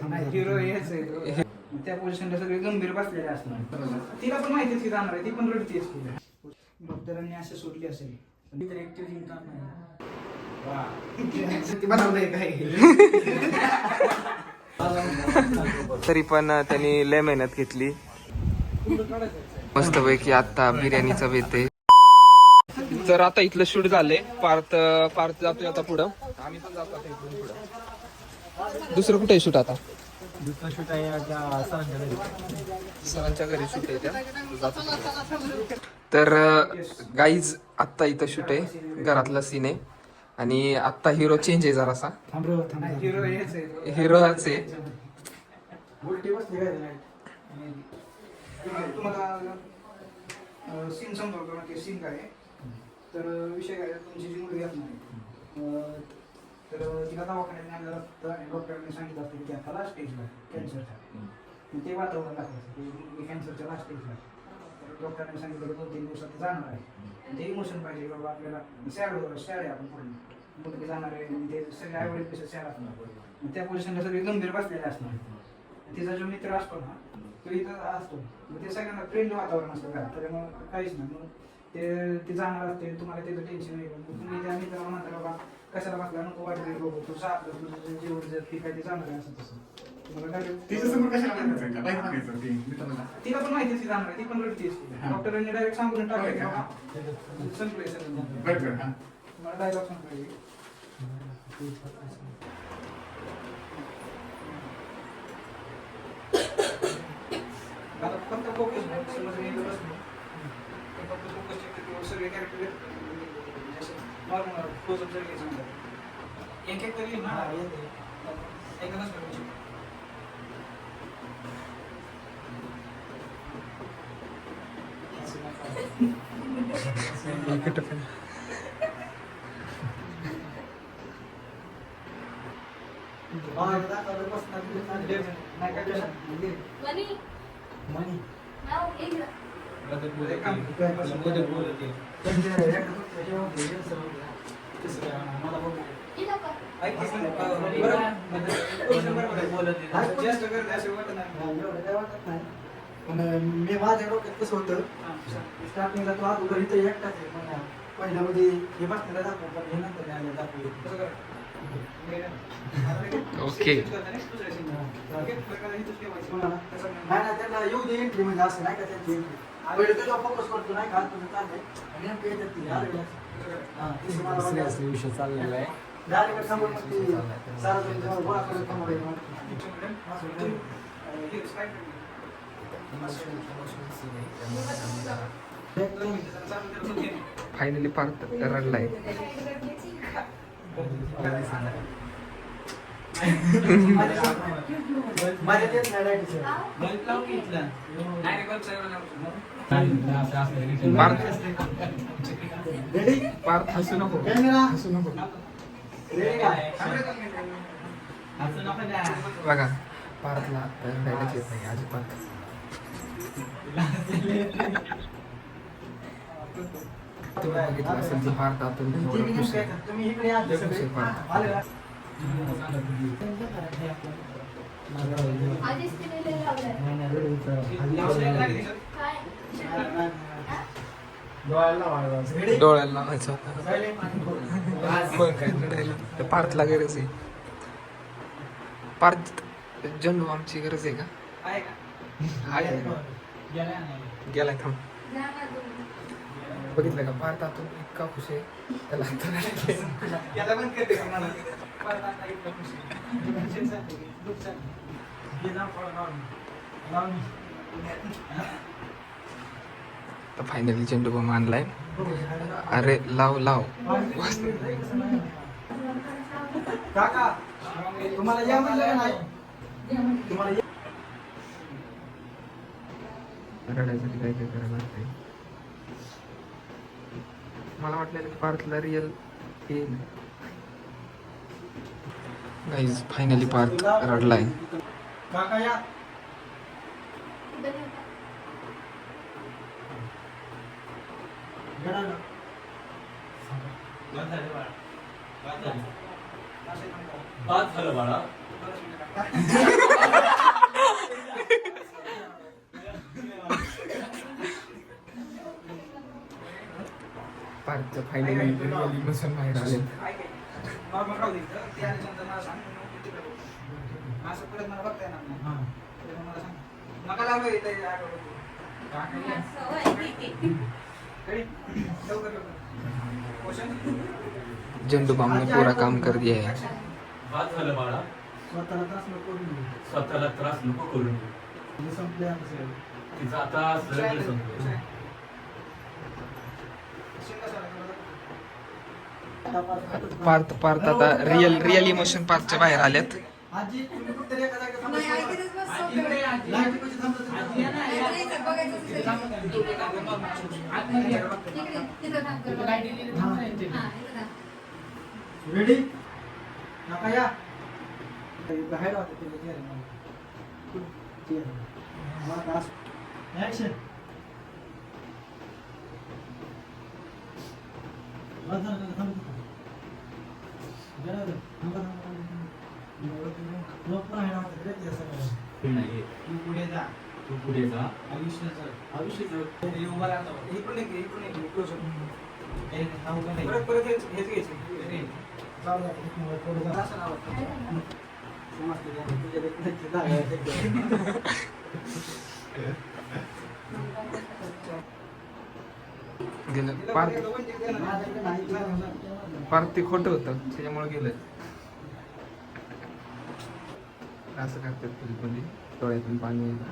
Hero हेच आहे तो. त्या पोझिशनला सगळे गंभीर बसलेले असणार. तिला पण माहितीच की जाणार आहे, ती पण रडती असते. डॉक्टरांनी असं सोडली असेल पण तर ऍक्टिव्ह जिंकणार नाही. ती बनवलंय काय. तरी पण त्यांनी लय मेहनत घेतली. मस्तपैकी आता बिर्याणीचा बेत आहे. तर आता इथलं शूट झालंय. पार्थ जातोय आता पुढं. आम्ही पण जातो आता इथून पुढं. दुसरं कुठे शूट आता? दुसरा शूट आहे सरांच्या घरी शूट आहे त्या. तर गाईज आत्ता इथं शूट आहे, घरातला सीन आहे. आणि आत्ता हिरो चेंज आहे जरासा. हिरो हेच आहे. हिरोच आहे. उलटी बसली काय तुम्हाला सीन समजवतो ना ते सीन काय आहे. तर विषय काय, तुमची जी मुलगी असणार आहे तर तिला दवाखान्यात आणलं तर डॉक्टरांनी सांगितलं असतं की आता लास्ट स्टेजला कॅन्सरच्या. ते वातावरण दाखवायचं की कॅन्सरच्या लास्ट स्टेजला. तर डॉक्टरांनी सांगितलं की 2-3 दिवसात ते जाणार आहे. ते इमोशन पाहिजे बाबा आपल्याला. सॅड आहे आपण पूर्ण मुलगी जाणार आहे. ते सगळे आईवडील पेक्षा सॅड असणार. त्या पोझिशनला सगळे गंभीर बसलेले असणार. तिचा जो मित्र असतो ना तो इथं असतो. मग ते सगळ्यांना फ्रेंडली वातावरण असतं घरात. तर मग काहीच नाही. मग ते जाणार असते, तुम्हाला त्याचं टेन्शन नाही. तुम्ही त्या मित्राला म्हणता बाबा कशाला बसला, नको वाटत बघू तू आपलं तुझं जेवढं जर ठीक आहे ते जाणार आहे असं तसं. तिला पण माहितीच की जाणार आहे, ती पण रडती असते. डॉक्टरांनी डायरेक्ट सांगून टाकलं की बाबा संपलंय सगळं. मला डायलॉग सांगतो. फक्त फोकस समज फक्त फोकस सगळे कॅरेक्टर नॉर्मल क्लोजअप जर घ्यायचं एक एक तरी ना एकदमच मी माझ्या डोक्यात कसं होतं स्टार्टिंगला तो अगोदर इथं एकटाच आहे. पहिल्यामध्ये हे बसलेला दाखव पण हे नंतर दाखवले. ओके. नाही त्यांना येऊ दे एंट्री म्हणजे असं नाही का त्यांची एंट्री. पहिले त्याच्यावर फोकस करतो नाही का तुझं चाललंय आणि नेमकं येतात ती विषय चाललेला आहे. डायरेक्ट समोर मग ती सारा गोळा करत समोर फायनली पार्थ रडलाय. पार्थ हसू नको. बघा पार्थला रडायलाच येत नाही अजिबात. तुम्ही बघितलं असेल तर पार्थ आतून खुश आहे. डोळ्याला लावायचं मग काय रडायला. तर पार्थला गरज आहे. पार्थ जन्म आमची गरज आहे का? आहे गेलाय थांब. बघितलं का पार्थ आतून इतका खुश आहे त्याला तर फायनली चेंडू बॉम्ब आणलाय. अरे लाव लाव. काका तुम्हाला या म्हणलं नाही. तुम्हाला रडायसाठी काय काय करायला लागतंय. मला वाटलेलं की पार्थला रिअल येईल. गाईज फायनली पार्थ रडलाय. काका या बाद झालं बाळा. पार्थचं फायनली बसून बाहेर आले. नॉर्मल राहू दे इथं. ते आल्याच्यानंतर मला सांग मग तिकडे बघू. असं परत मला बघता येणार नाही. तर मला सांग. नका लागू इथं लवकर लवकर. क्वेश्चन झंडू बम ने पूरा काम कर दिया है. बाद झालं बाळा. स्वतःला त्रास नको करून घेऊ. स्वतःला त्रास नको करून घेऊ. संपले आमचं. तिचं आता सगळं संपलं. पार्थ आता रिअल इमोशन पार्थच्या बाहेर आल्यात. आजी तुम्ही कुठतरी एका जागेवर थांबा. नाही, ऐकतच बस, आजी सोपं. इकडे लाईट पाशी थांबा तुम्ही. नाही, नाही, बघायचं असेल. इकडे थांबा. इकडे, तिथं थांब कर. हा, इथं थांब. रेडी नका या बाहेर वाटत ते ऍक्शन नाही तू पुढे जा तू पुढे जा. आयुष्याचं आयुष्याचं हे उभा राहतो इकडून एक इकडून एक क्लोज परत परत हेच हेच घ्यायचं जाऊ द्या थोडं जा असं नाव गेलं पार्थ ते खोटं होतं त्याच्यामुळे गेलं. असं करतात कधी डोळ्यातून पाणी येतं.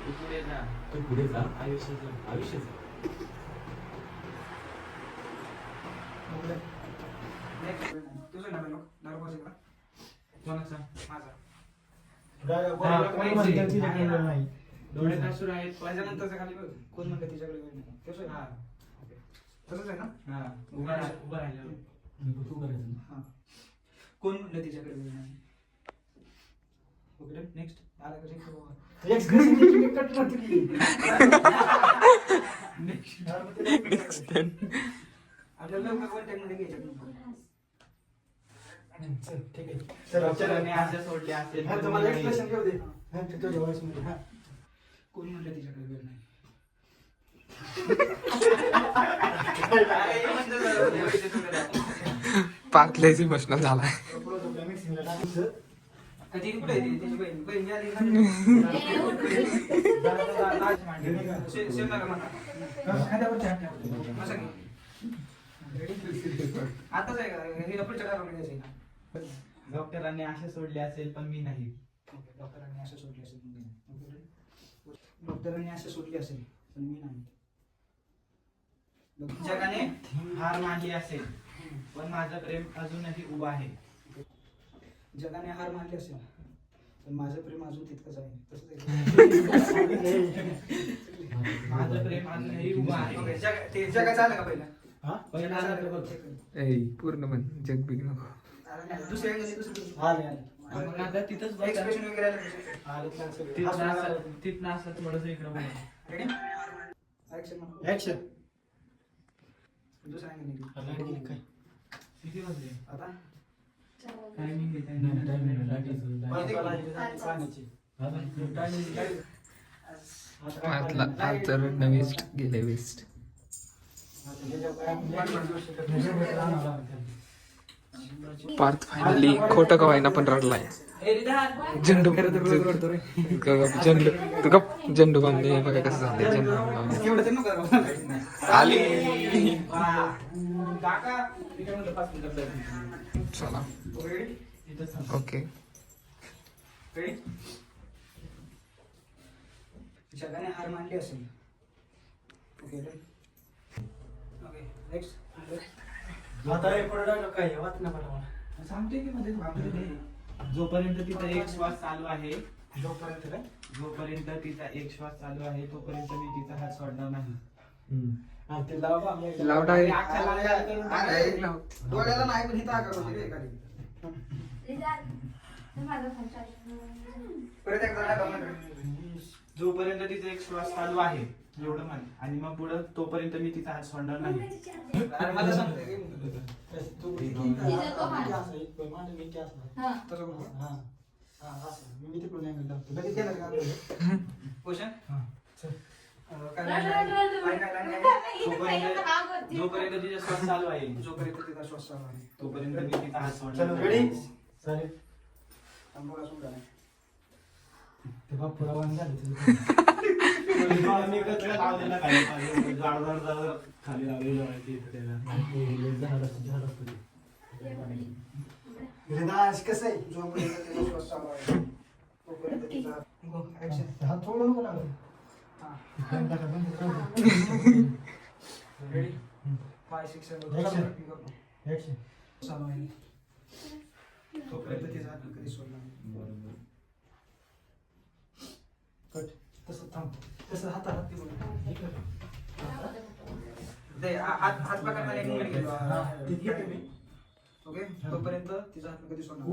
तू पुढे जा. तू पुढे जा. आयुष्याचं आयुष्याचं तुझं नाव दारू कोणाचा माझा डोळे सासू आहेत. त्याच्यानंतरचं खाली बघ कोण म्हणलं तिच्याकडे वेळ नाही कसं आहे? तसंच आहे ना हा उभा राहिल्यावर तू करायचं ना. हा कोण म्हणलं तिच्याकडे वेळ नाही ओके नेक्स्ट आला आपल्याला लवकर कॉन्टॅक्ट मध्ये घ्यायचं ठीक आहे असं सोडले असेल तर तुम्हाला मी एक्सप्रेशन नाही. घेऊ दे तुझ्या वॉइसमध्ये हा कोण म्हणलं तिच्याकडे वेळ नाही पार्थ लयच इमोशनल झालाय. कधी कुठे तिची बहीण बहीण आली आताच आहे का हे पुढच्या कारामध्ये घ्यायचं ना डॉक्टरांनी असे सोडले असेल पण मी नाही. डॉक्टरांनी असं सोडले असेल पण मी नाही. डॉक्टरांनी असं सोडले असेल पण मी नाही. जगाने हार मानली असेल पण माझं प्रेम अजूनही उभं आहे. जगाने हार मानली असेल पण माझं प्रेम अजून तितकंच आहे तसंच माझं प्रेम अजूनही उभं आहे. ते जगाचं आलं का पहिलं पहिलं आलं का बघ. पूर्ण म्हण जग बिग नको. दुसऱ्या मग आता तिथंच बघ. एक्सप्रेशन वगैरे आलं तिथनं असं थोडंसं इकडं बघ. रेडी ऍक्शन दुसरा किती वाजले आता टायमिंग पार्थला पार्थचं रडणं वेस्ट गेले वेस्ट. पार्थ फायनली खोटं का व्हायना पण रडलाय. झेंडू झेंडू तू गप झेंडू बामने बघा कसं झालंय. झेंडू बामने एवढं तर नको आली. काका तिकडे म्हणलं 5 मिनिटं चला रेडी ओके. रेडी जगाने हार मानली असेल ओके ओके नेक्स्ट सांगतोय की मध्ये जोपर्यंत तिचा एक श्वास चालू आहे जोपर्यंत काय जोपर्यंत तिचा एक श्वास चालू आहे तोपर्यंत मी तिचा हात सोडणार नाही. लाव डायरेक्ट. अरे डोळ्याला नाही पण हिता आकार होती रे खाली परत एकदा नका म्हणा. जोपर्यंत तिचा एक श्वास चालू आहे एवढं मान आणि मग पुढं तोपर्यंत मी तिचा हात सोडणार नाही. अरे मला सांगतोय की तू तिचा तो हात. हा. तसं बोल. मी तिकडून angle लावतो. लगेच गेलं का आपल्याला? पोषण? काय जोपर्यंत तिचा श्वास चालू आहे जोपर्यंत तिचा श्वास चालू आहे. तोपर्यंत मी तिचा हात सोडणार चलो, नाही. ready? थांबा, सोडा नाही. मी कसं लावलेलं खाली खाली, जाड खाली लावलेलं माहिती आहे त्याला. कसं आहे जोपर्यंत तिचा श्वास चालू आहे तोपर्यंत तिचा हात थोडं नको लागलं. रेडी 5 6 7 चालू आहे तोपर्यंत तिचा हात कधी सोडला नाही. कट. तसं थांब. तसं हात दे. हात पकडताना एक मिनिट घेतो. ओके तोपर्यंत तिचा हात कधी सोडणार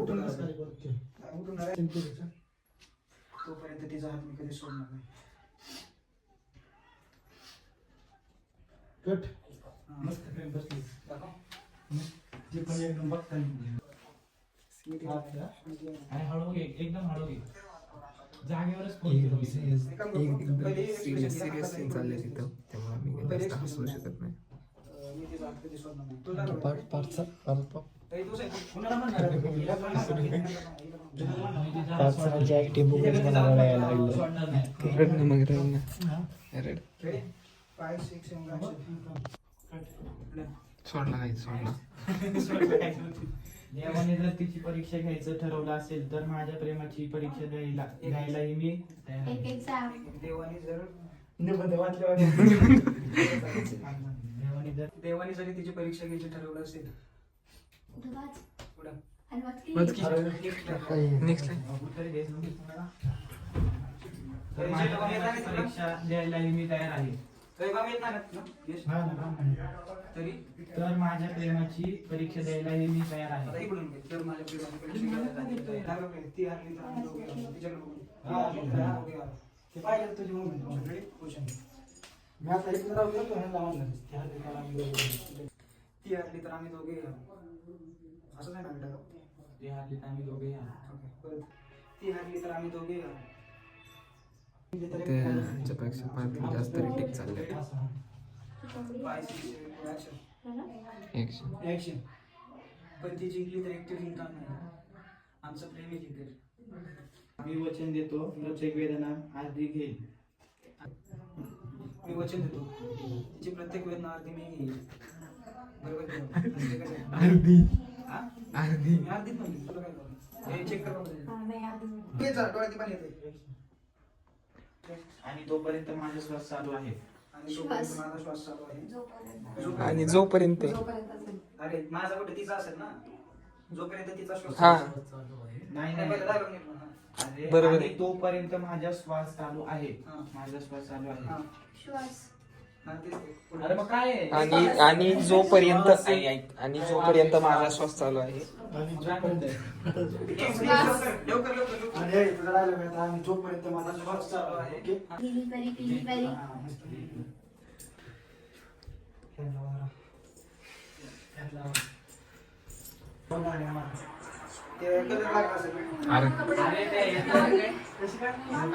तोपर्यंत तिचा हात मी कधी सोडणार नाही. कट. मस्त फ्रेम बसली. दाखव. ते पण एकदम बघता आणि हळू घे, एकदम हळू घे. जागेवरच सिरियस सीन चालले तिथं त्यामुळे आम्ही जास्त हसू शकत नाही. मी तिचा हात कधी सोडणार नाही. तुला रड मग रड 5 6 सोडला नाही सोडला. देवाने जर तिची परीक्षा घ्यायचं ठरवलं असेल तर माझ्या प्रेमाची परीक्षा द्यायलाही मी तयार आहे. देवानी जर देवानी जरी तिची परीक्षा घ्यायची ठरवलं असेल नेक्स्ट तर माझ्या परीक्षा द्यायलाही मी तयार आहे. तरी तर माझ्या प्रेमाची परीक्षा द्यायलाही मी तयार आहे. आता इकडून घे. तर माझ्या प्रेमाची परीक्षा ती हरली तर आम्ही दोघे आलो. तिच्याकडे बघून. ते पाहिजे तुझी मम्मी रेडी क्वेश्चन. मी आता इकडे राहू तो ह्याला म्हणलं ती हरली तर आम्ही दोघे असं नाही ना ती हरली तर आम्ही दोघे ओके परत ती हरली तर आम्ही दोघे त्याच्यापेक्षा फार जास्त रेटिंग चालले. ऍक्शन. पण ती जिंकली तर एकटी जिंकणार नाही. आमचं प्रेम आहे जिंकेल. मी वचन देतो प्रत्येक वेदना आधी घेईल. मी वचन देतो तिची प्रत्येक वेदना अर्धी मी घेईल. बरोबर अर्धी मी अर्धीच म्हणली. तुला काय करू हे चेक कर. डोळ्यात पाणी येते. आणि तोपर्यंत माझा श्वास चालू आहे. आणि तोपर्यंत माझा श्वास चालू आहे. आणि जोपर्यंत अरे माझा कुठे तिचा असेल ना जोपर्यंत तिचा श्वास हा नाही नाही, नाही. dialogue नीट म्हणा. अरे, बरोबर आणि आहे. तोपर्यंत माझा श्वास चालू आहे. हा. माझा श्वास चालू आहे. हा. श्वास हा, तेच ते. अरे मग काय आहे? आणि जोपर्यंत आणि जोपर्यंत माझा श्वास चालू आहे लवकर. आणि तुझा dialogue आहे आता. आणि जोपर्यंत माझा श्वास चालू आहे. ओके? पिली परी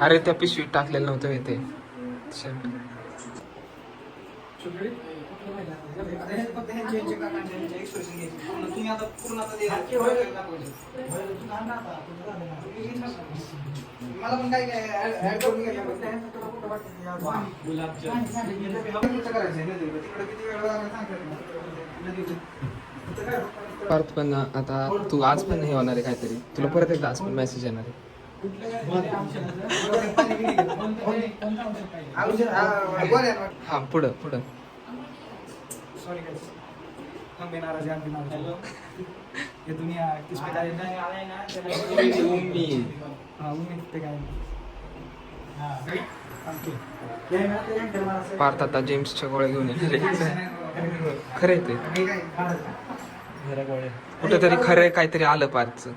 अरे त्या पिशवीत टाकलेलं नव्हतं हे ते शर्ट. मला पण काय ऍड करून घ्यायला परत पण आता तू आज पण हे होणार आहे काहीतरी तुला परत एकदा आज पण मेसेज येणार आहे. हा पुढं सॉरी हम भी नाराज हैं, आप भी नाराज हैं। ये दुनिया किसमें जाए उम्मीद. हाँ उम्मीद पे गए पार्थ आता जेम्सच्या गोळ्या घेऊन येणार आहे. खरं आहे ते कुठेतरी खरं आहे काहीतरी आलं पार्थचं.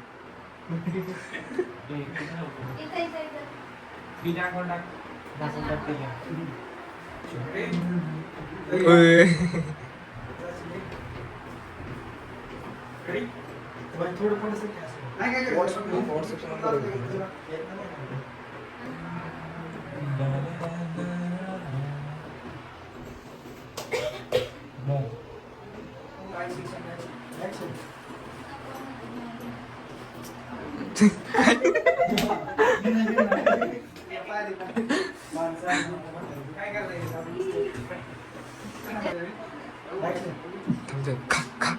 थोडं नाही काय खा खा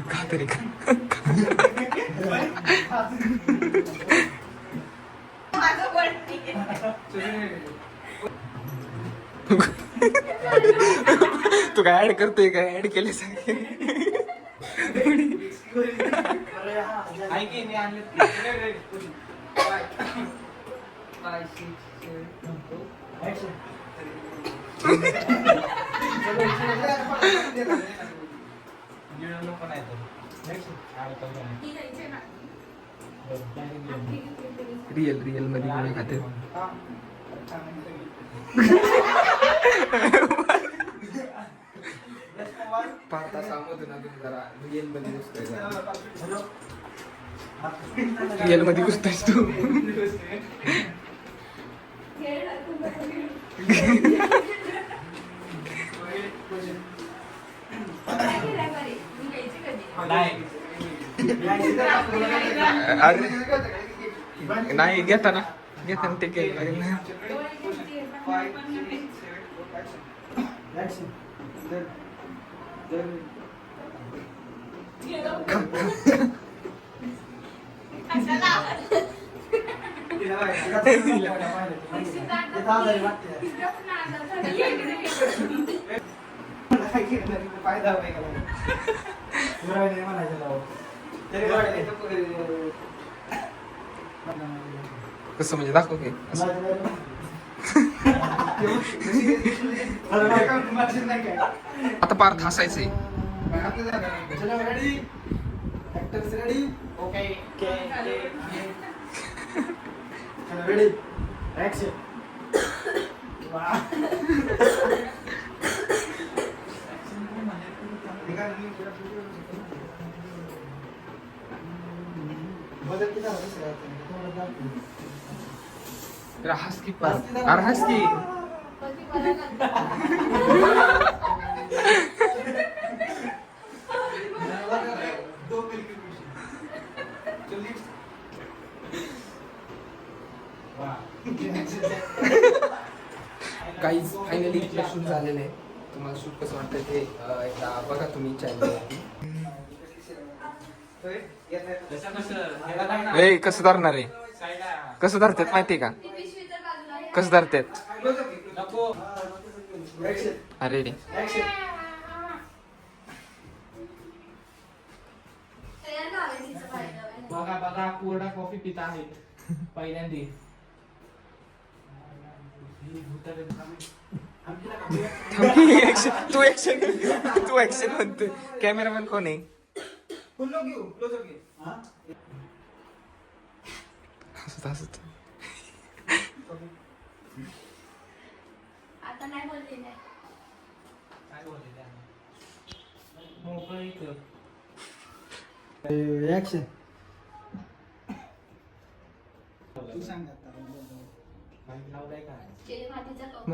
खा तरी खा तू काय ऍड करतोय काय ऍड केले सांग ऐकी मी आणले रिअल रिअल मध्ये गोळ्या खाते पाच तासामधून अजून जरा रिअल मध्ये घुसतोय रिअल मध्ये घुसतोयस तू अरे नाही घेताना ते केलं फायदा कसं म्हणजे दाखव की आता पार्थ हसायचंय हस की पार्थ अरे हस की काहीच फायनली शूट झालेलं आहे तुम्हाला शूट कसं वाटतं ते एकदा बघा तुम्ही चॅनलवरती ए कसं धरणार आहे कसं धरतात माहितीये का कसं धरतात अरे रे बघा बघा कोरडा कॉफी पिता आहेत पहिल्यांदा तू ऍक्शन म्हणतोय कॅमेरामॅन कोण आहे हसत हसत आता नाही बोलले नाही. ऍक्शन तू सांग मातीचा कप.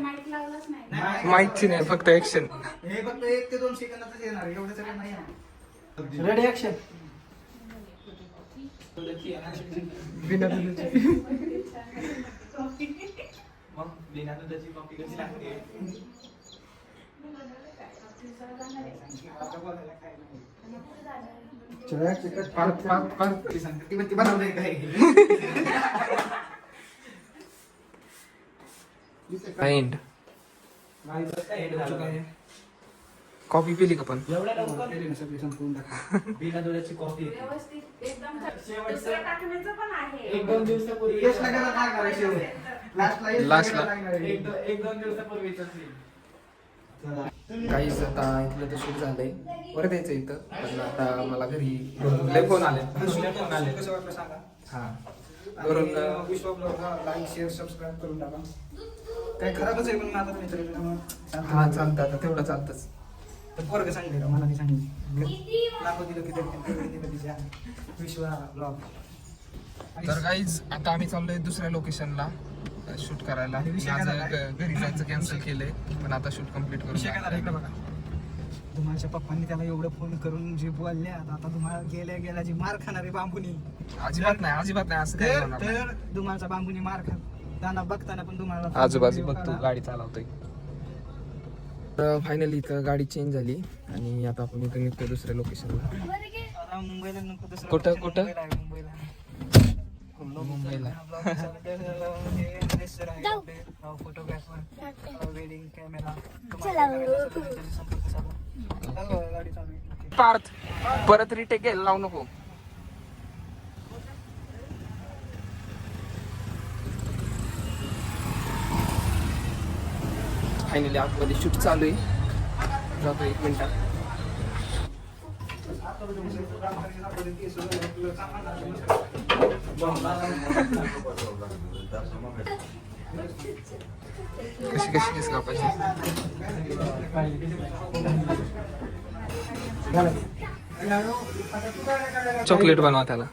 माईक लावलाच नाही. माहिती नाही फक्त ऍक्शन हे फक्त 1 ते 2 सेकंदातच येणार एवढं सगळं नाही रेडी ऍक्शन बिना मग बिना दुधाची कॉफी कशी लागते एंड कॉफी पिली का पण एवढ्या लवकर सगळी संपवून टाका बिना दुधाची कॉफी व्यवस्थित एकदम दुसरं टाकण्याचं पण आहे. एक दोन दिवसापूर्वी यश लगायला काय करायचं लास्टला यश Last ला. लगायला लागणार आहे. एक दोन दिवसापूर्वीच काहीच आता इथलं तर शूट झालंय परत यायचं इथं पण आता मला घरी लय फोन आले फोन आले कसं वाटलं सांगा हा वरून विश्व ब्लॉगला लाईक शेअर सबस्क्राईब करून टाका काही खराबच आहे पण आता तुम्ही तरी त्यामुळे हा चालतं आता तेवढं चालतंच तर पोरग सांगितलं मला नाही सांगितलं दाखव दिलं की तिच्या विश्वा ब्लॉग. तर गाईज आता आम्ही चाललोय दुसऱ्या लोकेशनला शूट करायला. विषय माझं काय झालाय? घरी जायचं कॅन्सल केलंय पण आता शूट कम्प्लीट करून विषय काय झाला इकडं बघा. धुमाळच्या पप्पांनी त्याला एवढं फोन करून जे बोलले आता धुमाळ गेल्या गेल्या जी मार खाणारे बांबुनी अजिबात नाही असं काही होणार नाही. तर धुमाळचा बांबुनी मार खाताना बघताना पण धुमाळला आजूबाजू बघतो गाडी चालवतोय. तर फायनली इथं गाडी चेंज झाली आणि आता आपण इथं निघतो दुसऱ्या लोकेशनला. आता मुंबईला नको दुसरं कुठं? location कुठं? मुंबईला आहे, मुंबईला मुंबईला. फोटोग्राफर वेडिंग कॅमेरा गाडी चालू आहे. पार्थ परत रिटेक घ्यायला लावू नको. फायनली आतमध्ये शूट चालू आहे. जातो 1 मिनिटात. कशी केस कापायची? चॉकलेट बनवा त्याला.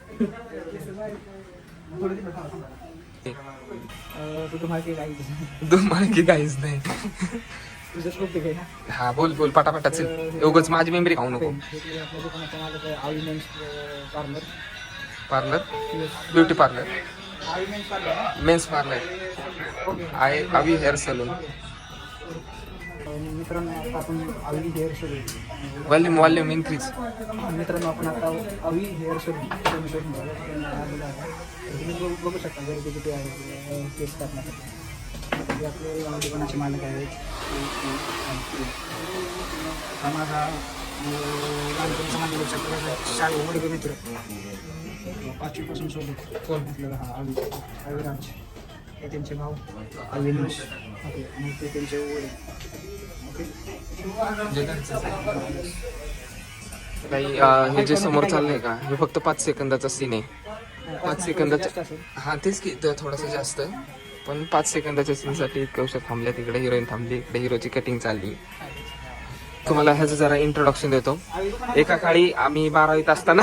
की काहीच नाही. तुझं खूप आहे ना. हा बोल बोल पटापटा चल. उगाच माझी मेमरी खाऊ नको. आपल्या दुकानाचं नाव आहे Avi men's parlour. Parlour beauty parlour Avi men's parlour men's parlour आहे अवी हेअर सलून. मित्रांनो आता आपण आवी हेअर सलून वॉल्यूम इन्क्रीज. मित्रांनो आपण आता आवी हेअर सलून तुम्ही बघू शकता गर्दी किती आहे केस कापण्यासाठी. आपले दुकानाचे मालक आहेत. हा माझा लहानपणीचा माझ्या लक्षात शाळेत वर्ग मित्र 5वीपासून सोबत कोण म्हटलं हा अविराज हे त्यांचे भाऊ अविनाश. ओके आणि ते त्यांचे वडील. काही हे जे समोर चाललंय का हे फक्त 5 सेकंदाचा सीन आहे. 5 सेकंदाचा. हा तेच की थोडंसं जास्त पण 5 सेकंदाच्या सीनसाठी इतकं औषध थांबल्या. तिकडे हिरोईन थांबली, इकडे हिरोची कटिंग चालली. तुम्हाला ह्याचं जरा इंट्रोडक्शन देतो. एका काळी आम्ही 12वीत असताना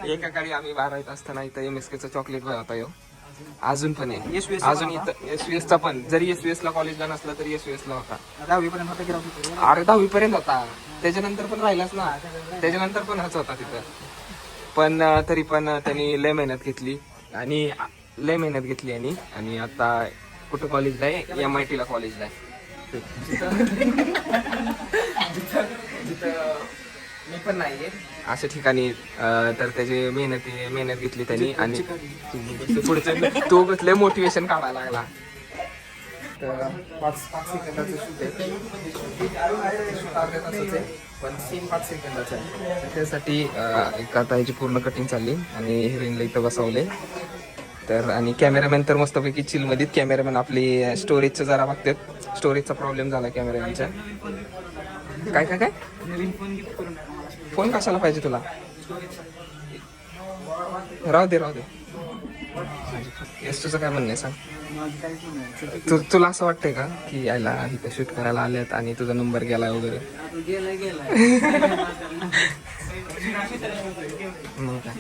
एका काळी आम्ही 12वीत असताना इथं MSK चॉकलेट भाव होता यो. अजून पण आहे. अजून इथं SVS चा पण जरी SVS ला कॉलेजला नसला तरी SVS ला होता. 10वीपर्यंत होता की अरे 10वी पर्यंत होता. त्याच्यानंतर पण राहिलाच ना. त्याच्यानंतर पण हाच होता तिथं. पण तरी पण त्यांनी लय मेहनत घेतली आणि आणि आता कुठं कॉलेजला आहे? MIT ला कॉलेजला आहे. जिथं मी पण नाहीये अशा ठिकाणी. तर त्याची मेहनत घेतली त्यांनी आणि पुढचं तो लय मोटिवेशन काढायला लागला. तर 5 सेकंदाचं शूट आहे. अर्ध्या तासाचं आहे पण सीन 5 सेकंदाचा आहे. तर त्यासाठी एक आता याची पूर्ण कटिंग चालली आणि हिरोईनला इथं बसवले. तर आणि कॅमेरामॅन तर मस्तपैकी चिलमध्येच. कॅमेरामॅन आपली स्टोरेजचं जरा बघतात. स्टोरेजचा प्रॉब्लेम झाला कॅमेरामॅनच्या. काय काय काय नवीन फोन गिफ्ट करून फोन कशाला पाहिजे तुला? राहू दे येस. तुझं काय म्हणणं आहे सांग. माझं काहीच नाही. तुला असं वाटतंय का की यायला इथं शूट करायला आल्यात आणि तुझा नंबर गेला वगैरे? मग काय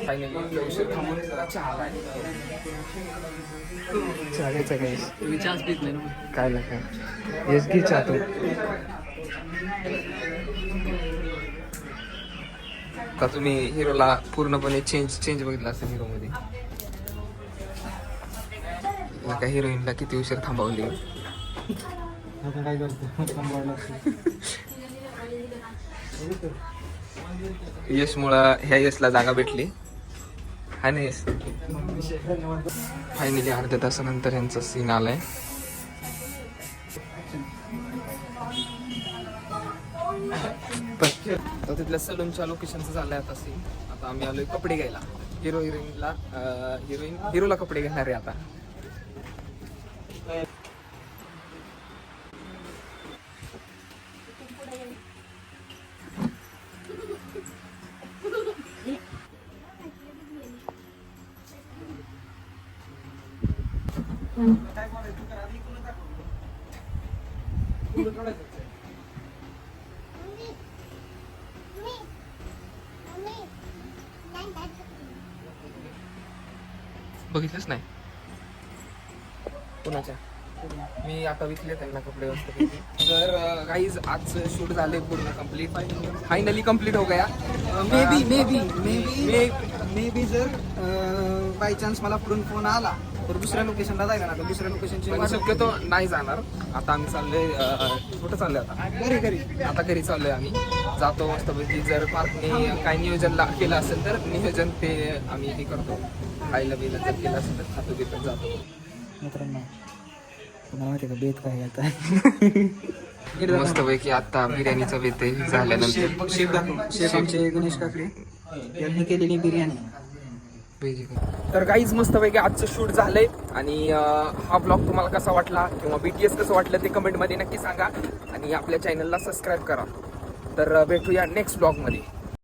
फायनली उशीर थांबून जरा चहा आलाय. चहा घ्यायचा काय ना काय येस घे चहा तू. का तुम्ही हिरोला पूर्णपणे चेंज बघितला असेल हिरोमध्ये. का हिरोईनला किती उशीर थांबवली. आता काय करतो यशमुळं ह्या यशला जागा भेटली हा ना यश. फायनली अर्ध्या तासानंतर यांचा सीन आलाय. तर तिथल्या सलूनच्या लोकेशनचं झालंय आता सीन. आता आम्ही आलोय कपडे घ्यायला. हिरोला कपडे घेणार आहे आता. बघितलंच नाही कोणाच्या मी आता विकले त्यांना कपडे वस्तू तर काहीच आजचं शूट झाले पूर्ण कम्प्लीट फायनली कम्प्लीट हो गया मे बी जर बाय चान्स मला पुढून फोन आला तर दुसऱ्या लोकेशनला जायला ना दुसऱ्या लोकेशनची पण शक्यतो नाही जाणार आता आम्ही चाललोय कुठं चाललोय आता घरी आता घरी चाललोय आम्ही जातो मस्तपैकी जर पार्कने काही नियोजन केलं असेल तर नियोजन ते आम्ही हे करतो खायला बिलं जर केलं असेल तर खातो बिलं जातो मित्रांनो तुम्हाला माहिती का बेत काय आता मस्तपैकी आता बिर्याणीचा बेत झाल्यानंतर शेफ आमचे गणेश काकडे यांनी केलेली बिर्याणी तर काहीच मस्तपैकी आजचं शूट झालंय आणि हा ब्लॉग तुम्हाला कसा वाटला किंवा BTS कसं वाटलं ते कमेंटमध्ये नक्की सांगा आणि आपल्या चॅनलला सबस्क्राईब करा तर भेटूया नेक्स्ट ब्लॉगमध्ये